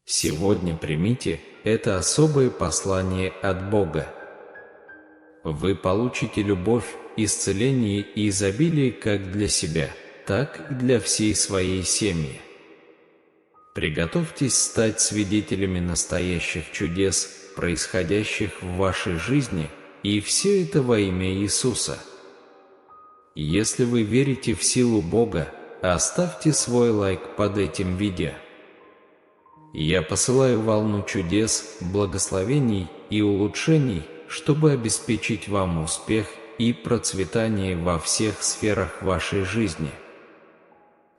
Сегодня примите это особое послание от Бога. Вы получите любовь, исцеление и изобилие как для себя, так и для всей своей семьи. Приготовьтесь стать свидетелями настоящих чудес, происходящих в вашей жизни, и все это во имя Иисуса. Если вы верите в силу Бога, оставьте свой лайк под этим видео. Я посылаю волну чудес, благословений и улучшений, чтобы обеспечить вам успех и процветание во всех сферах вашей жизни.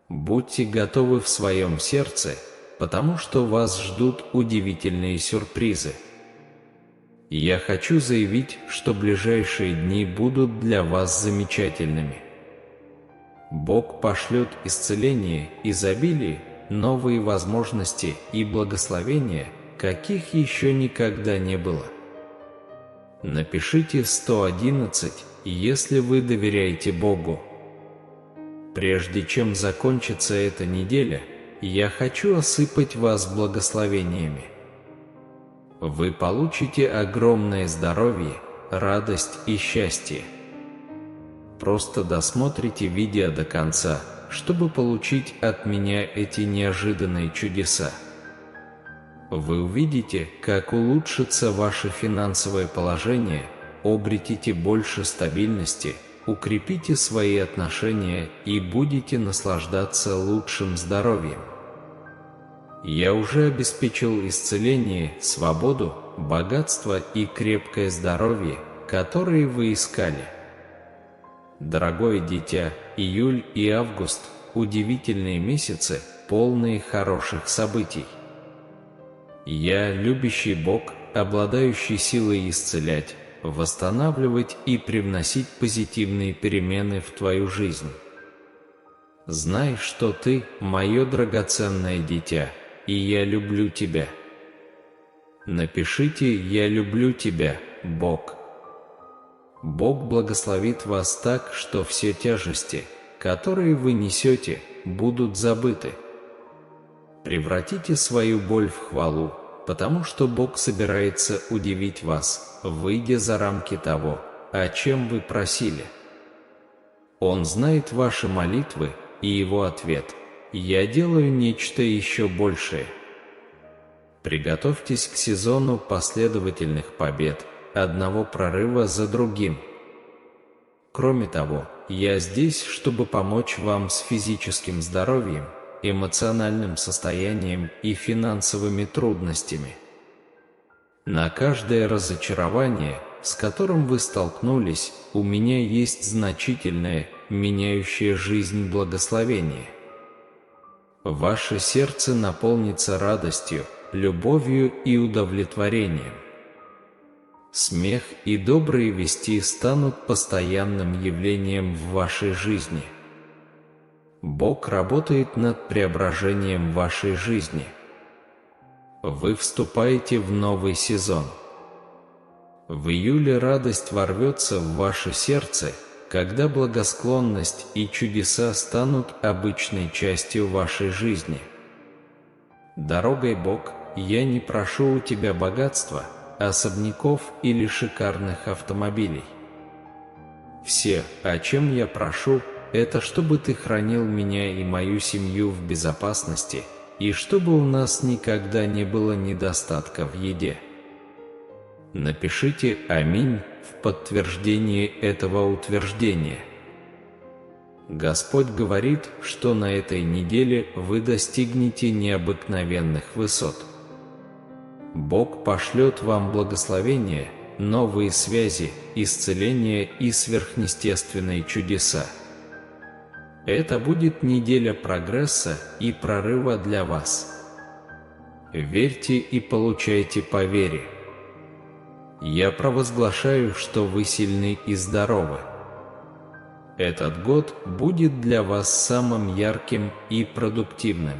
Будьте готовы в своем сердце, потому что вас ждут удивительные сюрпризы. Я хочу заявить, что ближайшие дни будут для вас замечательными. Бог пошлет исцеление, изобилие, новые возможности и благословения, каких еще никогда не было. Напишите 111, если вы доверяете Богу. Прежде чем закончится эта неделя, я хочу осыпать вас благословениями. Вы получите огромное здоровье, радость и счастье. Просто досмотрите видео до конца, чтобы получить от меня эти неожиданные чудеса. Вы увидите, как улучшится ваше финансовое положение, обретите больше стабильности, укрепите свои отношения и будете наслаждаться лучшим здоровьем. Я уже обеспечил исцеление, свободу, богатство и крепкое здоровье, которые вы искали. Дорогое дитя, июль и август – удивительные месяцы, полные хороших событий. Я любящий Бог, обладающий силой исцелять, восстанавливать и привносить позитивные перемены в твою жизнь. Знай, что ты – мое драгоценное дитя, и я люблю тебя. Напишите «Я люблю тебя, Бог». Бог благословит вас так, что все тяжести, которые вы несете, будут забыты. Превратите свою боль в хвалу, потому что Бог собирается удивить вас, выйдя за рамки того, о чем вы просили. Он знает ваши молитвы и Его ответ: «Я делаю нечто еще большее». Приготовьтесь к сезону последовательных побед, одного прорыва за другим. Кроме того, я здесь, чтобы помочь вам с физическим здоровьем, эмоциональным состоянием и финансовыми трудностями. На каждое разочарование, с которым вы столкнулись, у меня есть значительное, меняющее жизнь благословение. Ваше сердце наполнится радостью, любовью и удовлетворением. Смех и добрые вести станут постоянным явлением в вашей жизни. Бог работает над преображением вашей жизни. Вы вступаете в новый сезон. В июле радость ворвется в ваше сердце, когда благосклонность и чудеса станут обычной частью вашей жизни. Дорогой Бог, я не прошу у тебя богатства, особняков или шикарных автомобилей. Все, о чем я прошу, это чтобы ты хранил меня и мою семью в безопасности, и чтобы у нас никогда не было недостатка в еде. Напишите «Аминь» в подтверждение этого утверждения. Господь говорит, что на этой неделе вы достигнете необыкновенных высот. Бог пошлет вам благословения, новые связи, исцеления и сверхъестественные чудеса. Это будет неделя прогресса и прорыва для вас. Верьте и получайте по вере. Я провозглашаю, что вы сильны и здоровы. Этот год будет для вас самым ярким и продуктивным.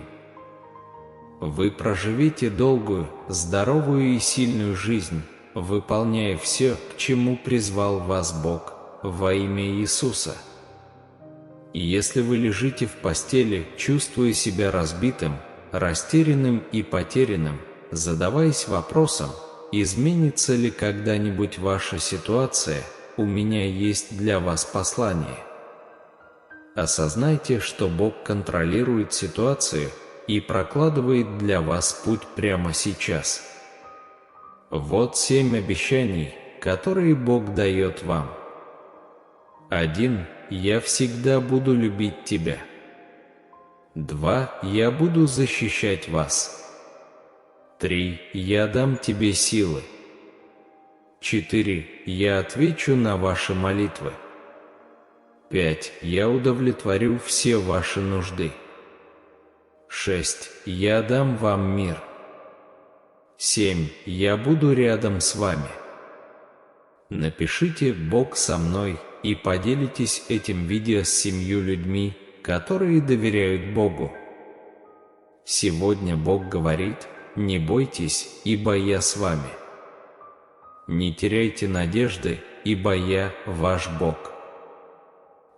Вы проживете долгую, здоровую и сильную жизнь, выполняя все, к чему призвал вас Бог, во имя Иисуса. И если вы лежите в постели, чувствуя себя разбитым, растерянным и потерянным, задаваясь вопросом, изменится ли когда-нибудь ваша ситуация, у меня есть для вас послание. Осознайте, что Бог контролирует ситуацию и прокладывает для вас путь прямо сейчас. Вот 7 обещаний, которые Бог дает вам. 1. Я всегда буду любить тебя. 2. Я буду защищать вас. 3. Я дам тебе силы. 4. Я отвечу на ваши молитвы. 5. Я удовлетворю все ваши нужды. 6. Я дам вам мир. 7. Я буду рядом с вами. Напишите «Бог со мной» и поделитесь этим видео с 7 людьми, которые доверяют Богу. Сегодня Бог говорит: не бойтесь, ибо я с вами. Не теряйте надежды, ибо я ваш Бог.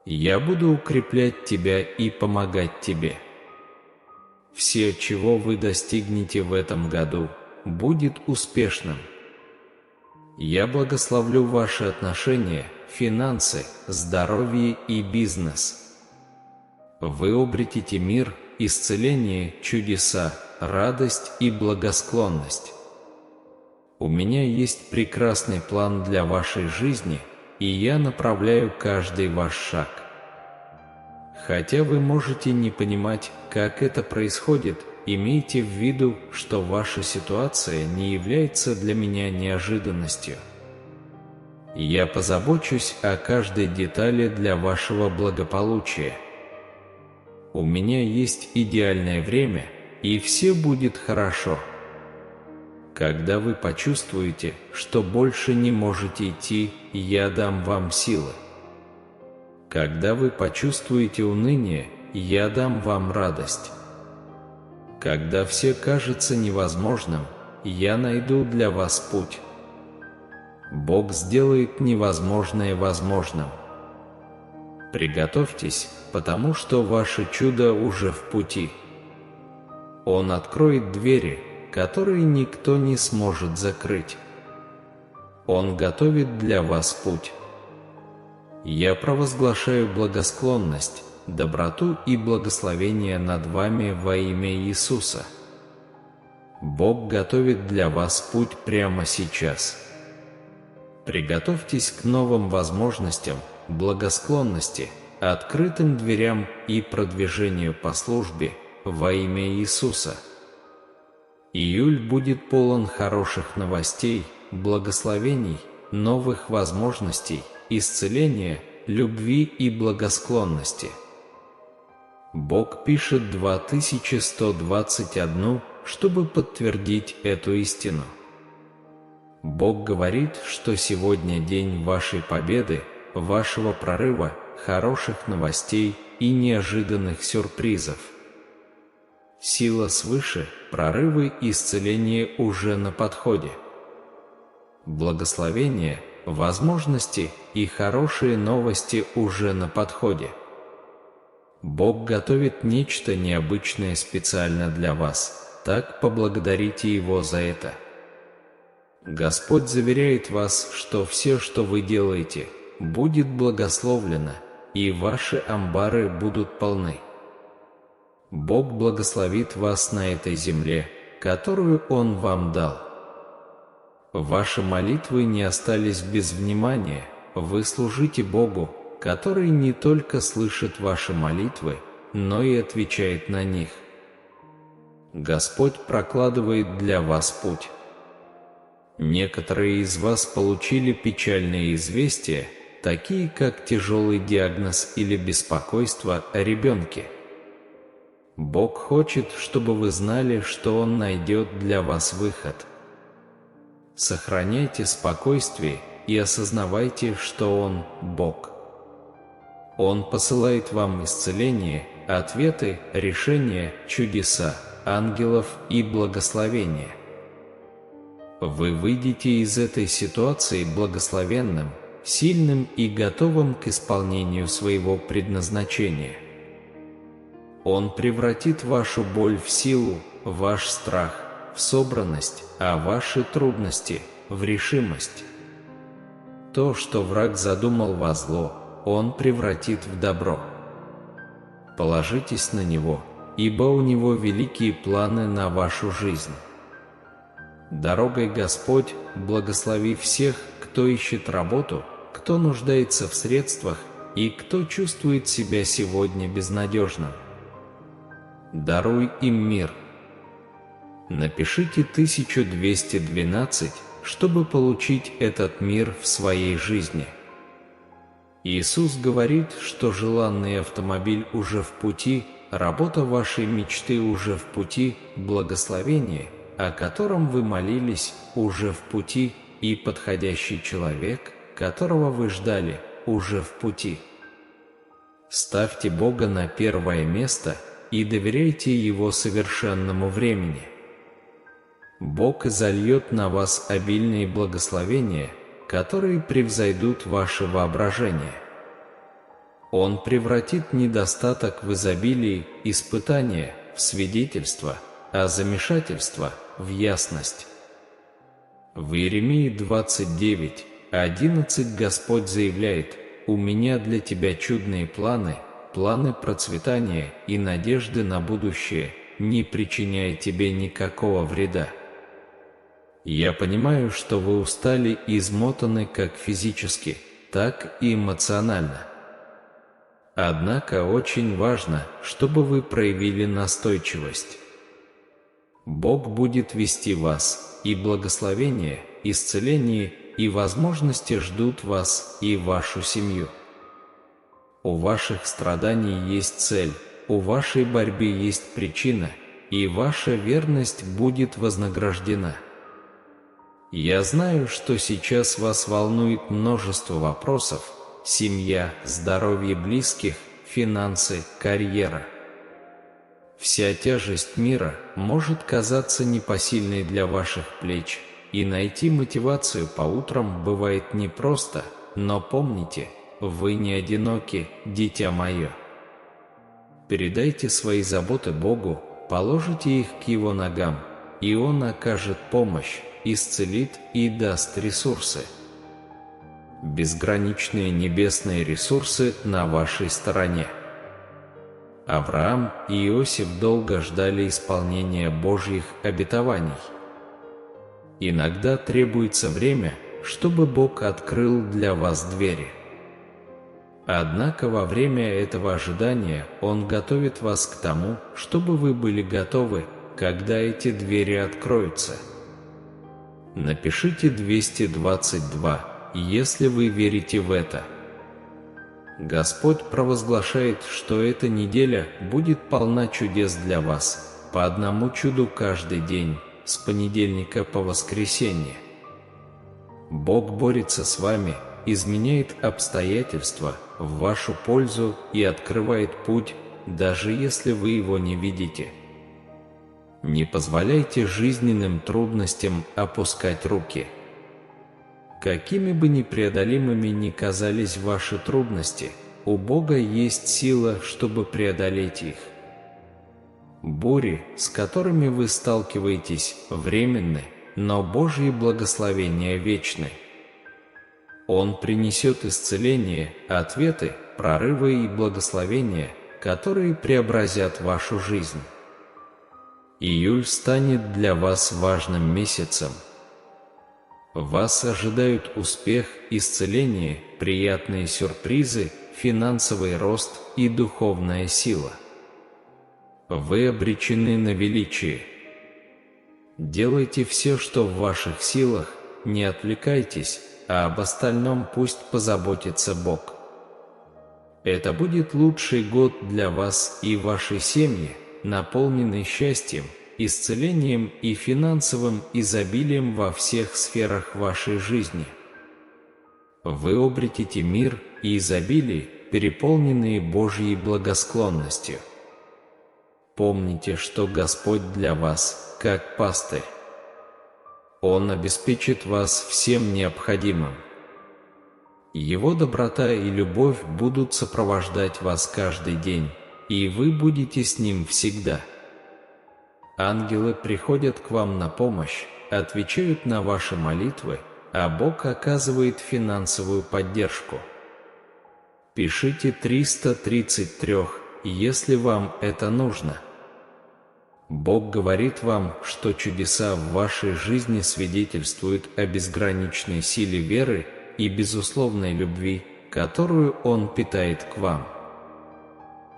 Я буду укреплять тебя и помогать тебе. Все, чего вы достигнете в этом году, будет успешным. Я благословлю ваши отношения, финансы, здоровье и бизнес. Вы обретете мир, исцеление, чудеса, радость и благосклонность. У меня есть прекрасный план для вашей жизни, и я направляю каждый ваш шаг. Хотя вы можете не понимать, как это происходит, имейте в виду, что ваша ситуация не является для меня неожиданностью. Я позабочусь о каждой детали для вашего благополучия. У меня есть идеальное время, и все будет хорошо. Когда вы почувствуете, что больше не можете идти, я дам вам силы. Когда вы почувствуете уныние, я дам вам радость. Когда все кажется невозможным, я найду для вас путь. Бог сделает невозможное возможным. Приготовьтесь, потому что ваше чудо уже в пути. Он откроет двери, которые никто не сможет закрыть. Он готовит для вас путь. Я провозглашаю благосклонность, доброту и благословение над вами во имя Иисуса. Бог готовит для вас путь прямо сейчас. Приготовьтесь к новым возможностям, благосклонности, открытым дверям и продвижению по службе во имя Иисуса. Июль будет полон хороших новостей, благословений, новых возможностей, исцеления, любви и благосклонности. Бог пишет 2121, чтобы подтвердить эту истину. Бог говорит, что сегодня день вашей победы, вашего прорыва, хороших новостей и неожиданных сюрпризов. Сила свыше, прорывы и исцеление уже на подходе. Благословения, возможности и хорошие новости уже на подходе. Бог готовит нечто необычное специально для вас, так поблагодарите Его за это. Господь заверяет вас, что все, что вы делаете, будет благословлено, и ваши амбары будут полны. Бог благословит вас на этой земле, которую Он вам дал. Ваши молитвы не остались без внимания, вы служите Богу, который не только слышит ваши молитвы, но и отвечает на них. Господь прокладывает для вас путь. Некоторые из вас получили печальные известия, такие как тяжелый диагноз или беспокойство о ребенке. Бог хочет, чтобы вы знали, что Он найдет для вас выход. Сохраняйте спокойствие и осознавайте, что Он – Бог. Он посылает вам исцеление, ответы, решения, чудеса, ангелов и благословения. Вы выйдете из этой ситуации благословенным, сильным и готовым к исполнению своего предназначения. Он превратит вашу боль в силу, ваш страх в собранность, а ваши трудности в решимость. То, что враг задумал во зло, он превратит в добро. Положитесь на него, ибо у него великие планы на вашу жизнь. Дорогой Господь благослови всех, кто ищет работу, кто нуждается в средствах и кто чувствует себя сегодня безнадежным. Даруй им мир. Напишите 1212, чтобы получить этот мир в своей жизни. Иисус говорит, что желанный автомобиль уже в пути, работа вашей мечты уже в пути, благословение, о котором вы молились, уже в пути, и подходящий человек, которого вы ждали, уже в пути. Ставьте Бога на первое место и доверяйте Его совершенному времени. Бог изольет на вас обильные благословения, которые превзойдут ваше воображение. Он превратит недостаток в изобилие, испытания в свидетельство, а замешательство в ясность. В Иеремии 29:11 Господь заявляет: «У меня для тебя чудные планы, планы процветания и надежды на будущее, не причиняя тебе никакого вреда». Я понимаю, что вы устали и измотаны как физически, так и эмоционально. Однако очень важно, чтобы вы проявили настойчивость. Бог будет вести вас, и благословение, исцеление и возможности ждут вас и вашу семью. У ваших страданий есть цель, у вашей борьбы есть причина, и ваша верность будет вознаграждена. Я знаю, что сейчас вас волнует множество вопросов: семья, здоровье близких, финансы, карьера. Вся тяжесть мира может казаться непосильной для ваших плеч, и найти мотивацию по утрам бывает непросто, но помните, вы не одиноки, дитя мое. Передайте свои заботы Богу, положите их к Его ногам, и Он окажет помощь, исцелит и даст ресурсы. Безграничные небесные ресурсы на вашей стороне. Авраам и Иосиф долго ждали исполнения Божьих обетований. Иногда требуется время, чтобы Бог открыл для вас двери. Однако во время этого ожидания Он готовит вас к тому, чтобы вы были готовы, когда эти двери откроются. Напишите 222, если вы верите в это. Господь провозглашает, что эта неделя будет полна чудес для вас, по одному чуду каждый день, с понедельника по воскресенье. Бог борется с вами, изменяет обстоятельства в вашу пользу и открывает путь, даже если вы его не видите. Не позволяйте жизненным трудностям опускать руки. Какими бы непреодолимыми ни казались ваши трудности, у Бога есть сила, чтобы преодолеть их. Бури, с которыми вы сталкиваетесь, временны, но Божьи благословения вечны. Он принесет исцеление, ответы, прорывы и благословения, которые преобразят вашу жизнь. Июль станет для вас важным месяцем. Вас ожидают успех, исцеление, приятные сюрпризы, финансовый рост и духовная сила. Вы обречены на величие. Делайте все, что в ваших силах, не отвлекайтесь, а об остальном пусть позаботится Бог. Это будет лучший год для вас и вашей семьи, наполненный счастьем, исцелением и финансовым изобилием во всех сферах вашей жизни. Вы обретете мир и изобилие, переполненные Божьей благосклонностью. Помните, что Господь для вас, как пастырь. Он обеспечит вас всем необходимым. Его доброта и любовь будут сопровождать вас каждый день, и вы будете с Ним всегда. Ангелы приходят к вам на помощь, отвечают на ваши молитвы, а Бог оказывает финансовую поддержку. Пишите 333, если вам это нужно. Бог говорит вам, что чудеса в вашей жизни свидетельствуют о безграничной силе веры и безусловной любви, которую Он питает к вам.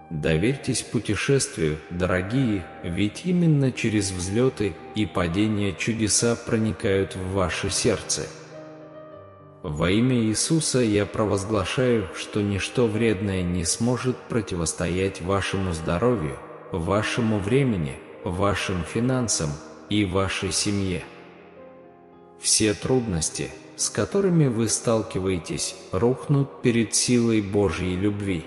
Доверьтесь путешествию, дорогие, ведь именно через взлеты и падения чудеса проникают в ваше сердце. Во имя Иисуса я провозглашаю, что ничто вредное не сможет противостоять вашему здоровью, вашему времени, вашим финансам и вашей семье. Все трудности, с которыми вы сталкиваетесь, рухнут перед силой Божьей любви.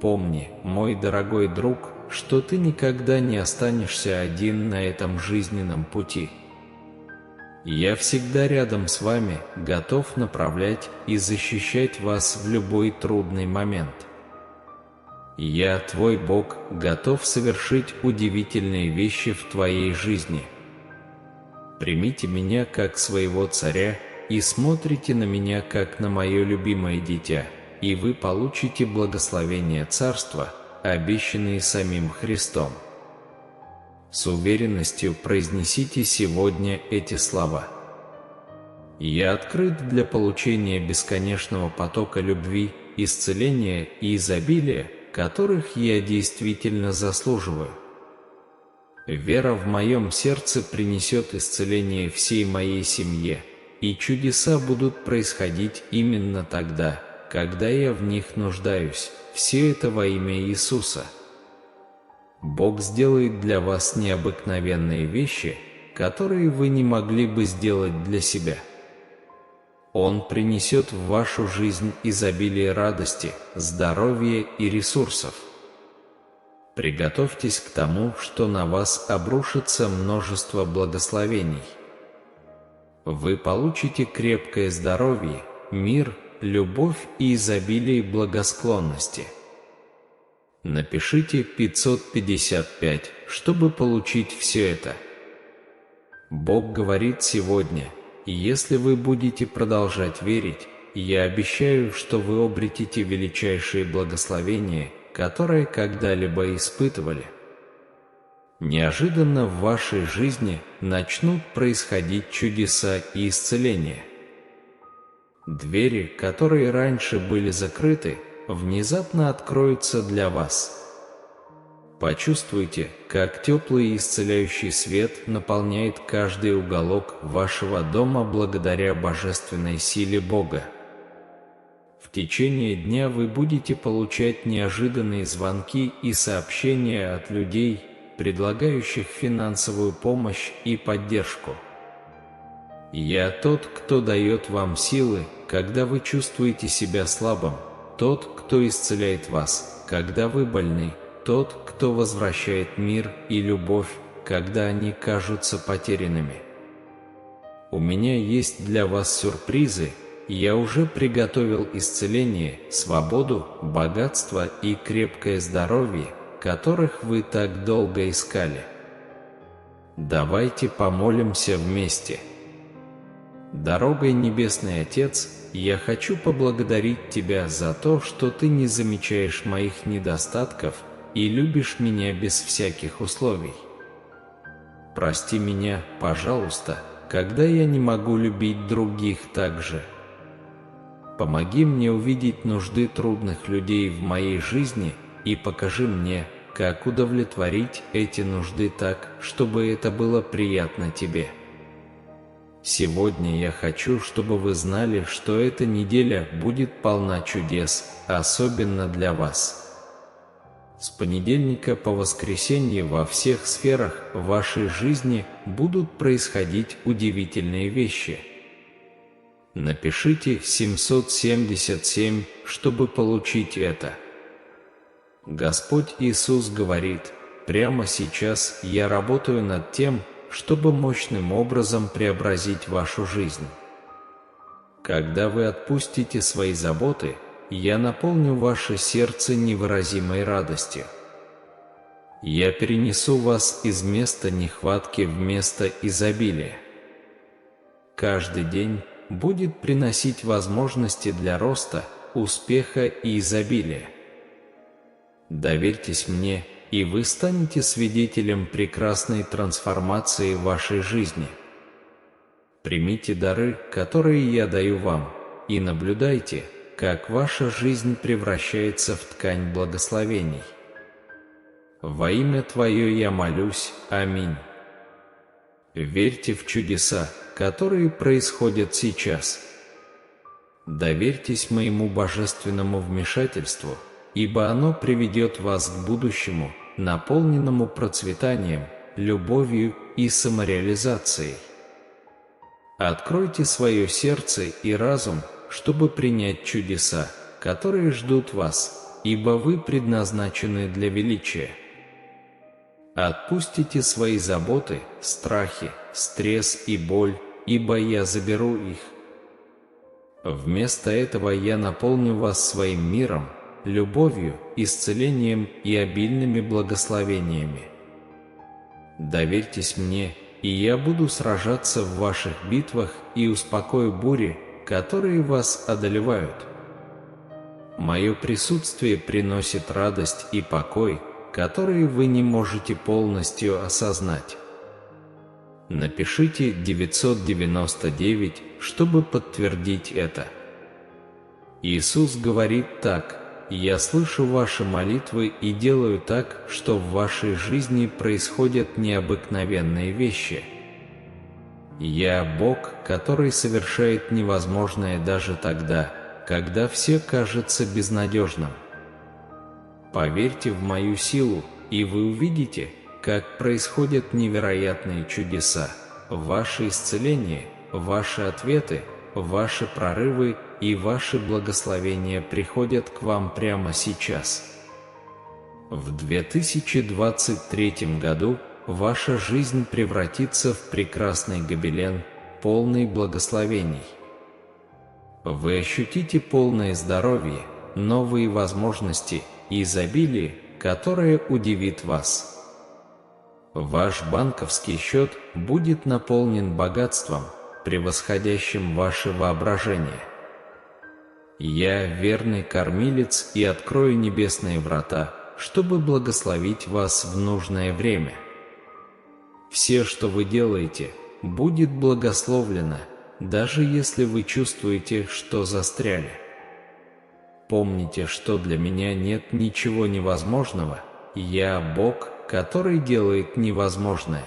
Помни, мой дорогой друг, что ты никогда не останешься один на этом жизненном пути. Я всегда рядом с вами, готов направлять и защищать вас в любой трудный момент. Я, твой Бог, готов совершить удивительные вещи в твоей жизни. Примите меня как своего царя и смотрите на меня как на мое любимое дитя, и вы получите благословение Царства, обещанные самим Христом. С уверенностью произнесите сегодня эти слова. Я открыт для получения бесконечного потока любви, исцеления и изобилия, которых я действительно заслуживаю. Вера в моем сердце принесет исцеление всей моей семье, и чудеса будут происходить именно тогда, когда я в них нуждаюсь. Все это во имя Иисуса. Бог сделает для вас необыкновенные вещи, которые вы не могли бы сделать для себя. Он принесет в вашу жизнь изобилие радости, здоровья и ресурсов. Приготовьтесь к тому, что на вас обрушится множество благословений. Вы получите крепкое здоровье, мир, любовь и изобилие благосклонности. Напишите 555, чтобы получить все это. Бог говорит сегодня: если вы будете продолжать верить, я обещаю, что вы обретете величайшие благословения, которые когда-либо испытывали. Неожиданно в вашей жизни начнут происходить чудеса и исцеления. Двери, которые раньше были закрыты, внезапно откроются для вас. Почувствуйте, как теплый и исцеляющий свет наполняет каждый уголок вашего дома благодаря божественной силе Бога. В течение дня вы будете получать неожиданные звонки и сообщения от людей, предлагающих финансовую помощь и поддержку. Я тот, кто дает вам силы, когда вы чувствуете себя слабым, тот, кто исцеляет вас, когда вы больны, тот, кто возвращает мир и любовь, когда они кажутся потерянными. У меня есть для вас сюрпризы. Я уже приготовил исцеление, свободу, богатство и крепкое здоровье, которых вы так долго искали. Давайте помолимся вместе. Дорогой Небесный Отец, я хочу поблагодарить Тебя за то, что Ты не замечаешь моих недостатков и любишь меня без всяких условий. Прости меня, пожалуйста, когда я не могу любить других так же. Помоги мне увидеть нужды трудных людей в моей жизни и покажи мне, как удовлетворить эти нужды так, чтобы это было приятно Тебе. Сегодня я хочу, чтобы вы знали, что эта неделя будет полна чудес, особенно для вас. С понедельника по воскресенье во всех сферах вашей жизни будут происходить удивительные вещи. Напишите 777, чтобы получить это. Господь Иисус говорит: прямо сейчас я работаю над тем, чтобы мощным образом преобразить вашу жизнь. Когда вы отпустите свои заботы, я наполню ваше сердце невыразимой радостью. Я перенесу вас из места нехватки в место изобилия. Каждый день будет приносить возможности для роста, успеха и изобилия. Доверьтесь мне, и вы станете свидетелем прекрасной трансформации вашей жизни. Примите дары, которые я даю вам, и наблюдайте, как ваша жизнь превращается в ткань благословений. Во имя Твое я молюсь. Аминь. Верьте в чудеса, которые происходят сейчас. Доверьтесь моему божественному вмешательству, ибо оно приведет вас к будущему, наполненному процветанием, любовью и самореализацией. Откройте свое сердце и разум, чтобы принять чудеса, которые ждут вас, ибо вы предназначены для величия. Отпустите свои заботы, страхи, стресс и боль, ибо я заберу их. Вместо этого я наполню вас своим миром, любовью, исцелением и обильными благословениями. Доверьтесь мне, и я буду сражаться в ваших битвах и успокою бури, которые вас одолевают. Мое присутствие приносит радость и покой, которые вы не можете полностью осознать. Напишите 999, чтобы подтвердить это. Иисус говорит так: «Я слышу ваши молитвы и делаю так, что в вашей жизни происходят необыкновенные вещи. Я Бог, который совершает невозможное даже тогда, когда все кажется безнадежным. Поверьте в мою силу, и вы увидите, как происходят невероятные чудеса, ваши исцеления, ваши ответы, ваши прорывы и ваши благословения приходят к вам прямо сейчас. В 2023 году ваша жизнь превратится в прекрасный гобелен, полный благословений. Вы ощутите полное здоровье, новые возможности и изобилие, которое удивит вас. Ваш банковский счет будет наполнен богатством, превосходящим ваше воображение. Я верный кормилец и открою небесные врата, чтобы благословить вас в нужное время. Все, что вы делаете, будет благословлено, даже если вы чувствуете, что застряли. Помните, что для меня нет ничего невозможного, я Бог, который делает невозможное.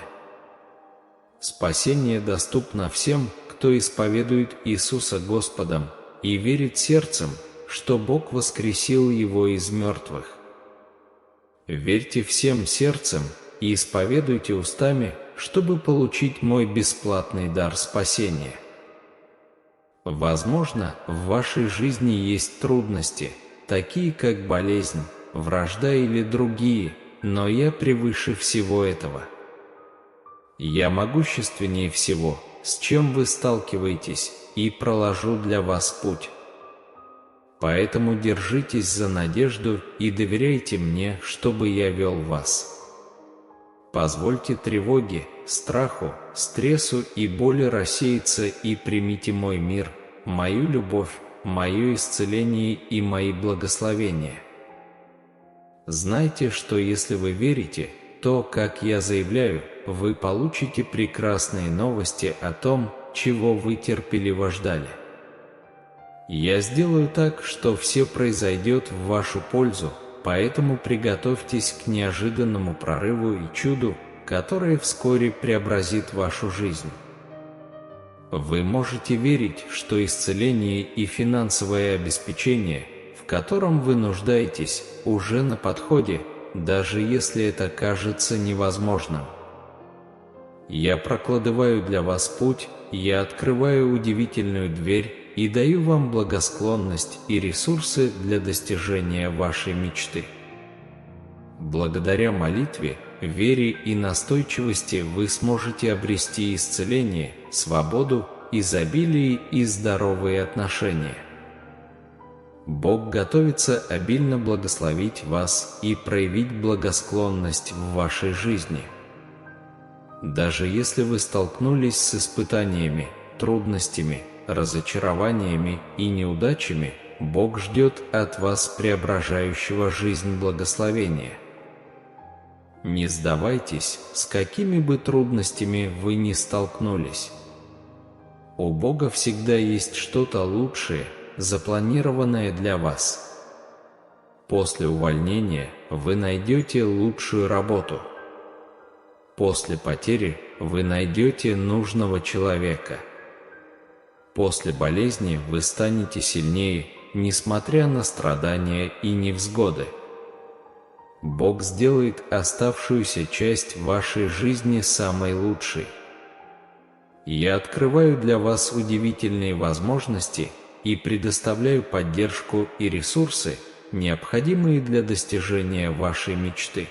Спасение доступно всем, кто исповедует Иисуса Господом и верит сердцем, что Бог воскресил Его из мертвых. Верьте всем сердцем и исповедуйте устами, чтобы получить мой бесплатный дар спасения. Возможно, в вашей жизни есть трудности, такие как болезнь, вражда или другие, но я превыше всего этого. Я могущественнее всего, с чем вы сталкиваетесь, и проложу для вас путь. Поэтому держитесь за надежду и доверяйте мне, чтобы я вел вас. Позвольте тревоге, страху, стрессу и боли рассеяться и примите мой мир, мою любовь, мое исцеление и мои благословения. Знайте, что если вы верите, то, как я заявляю, вы получите прекрасные новости о том, чего вы терпеливо ждали. Я сделаю так, что все произойдет в вашу пользу, поэтому приготовьтесь к неожиданному прорыву и чуду, которое вскоре преобразит вашу жизнь. Вы можете верить, что исцеление и финансовое обеспечение, в котором вы нуждаетесь, уже на подходе, даже если это кажется невозможным. Я прокладываю для вас путь, я открываю удивительную дверь и даю вам благосклонность и ресурсы для достижения вашей мечты. Благодаря молитве, вере и настойчивости вы сможете обрести исцеление, свободу, изобилие и здоровые отношения. Бог готовится обильно благословить вас и проявить благосклонность в вашей жизни. Даже если вы столкнулись с испытаниями, трудностями, разочарованиями и неудачами, Бог ждет от вас преображающего жизнь благословения. Не сдавайтесь, с какими бы трудностями вы ни столкнулись. У Бога всегда есть что-то лучшее, запланированное для вас. После увольнения вы найдете лучшую работу. После потери вы найдете нужного человека. После болезни вы станете сильнее, несмотря на страдания и невзгоды. Бог сделает оставшуюся часть вашей жизни самой лучшей. Я открываю для вас удивительные возможности и предоставляю поддержку и ресурсы, необходимые для достижения вашей мечты.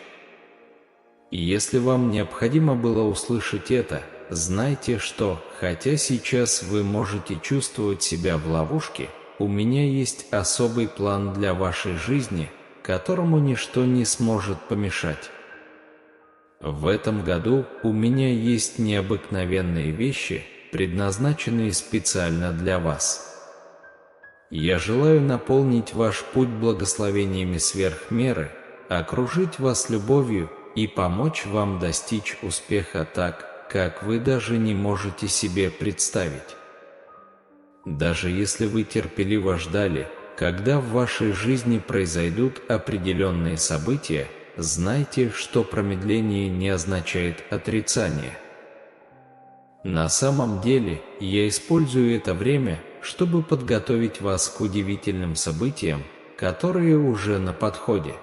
И если вам необходимо было услышать это, знайте, что, хотя сейчас вы можете чувствовать себя в ловушке, у меня есть особый план для вашей жизни, которому ничто не сможет помешать. В этом году у меня есть необыкновенные вещи, предназначенные специально для вас. Я желаю наполнить ваш путь благословениями сверх меры, окружить вас любовью и помочь вам достичь успеха так, как вы даже не можете себе представить. Даже если вы терпеливо ждали, когда в вашей жизни произойдут определенные события, знайте, что промедление не означает отрицание. На самом деле, я использую это время, чтобы подготовить вас к удивительным событиям, которые уже на подходе.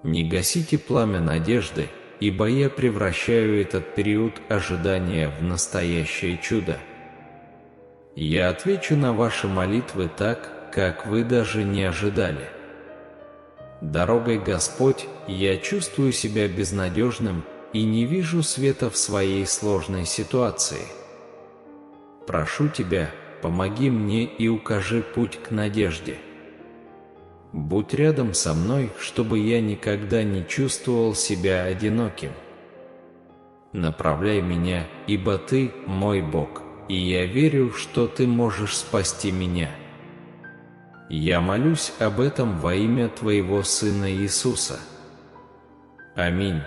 Не гасите пламя надежды, ибо я превращаю этот период ожидания в настоящее чудо. Я отвечу на ваши молитвы так, как вы даже не ожидали. Дорогой Господь, я чувствую себя безнадежным и не вижу света в своей сложной ситуации. Прошу Тебя, помоги мне и укажи путь к надежде. Будь рядом со мной, чтобы я никогда не чувствовал себя одиноким. Направляй меня, ибо Ты мой Бог, и я верю, что Ты можешь спасти меня. Я молюсь об этом во имя Твоего Сына Иисуса. Аминь.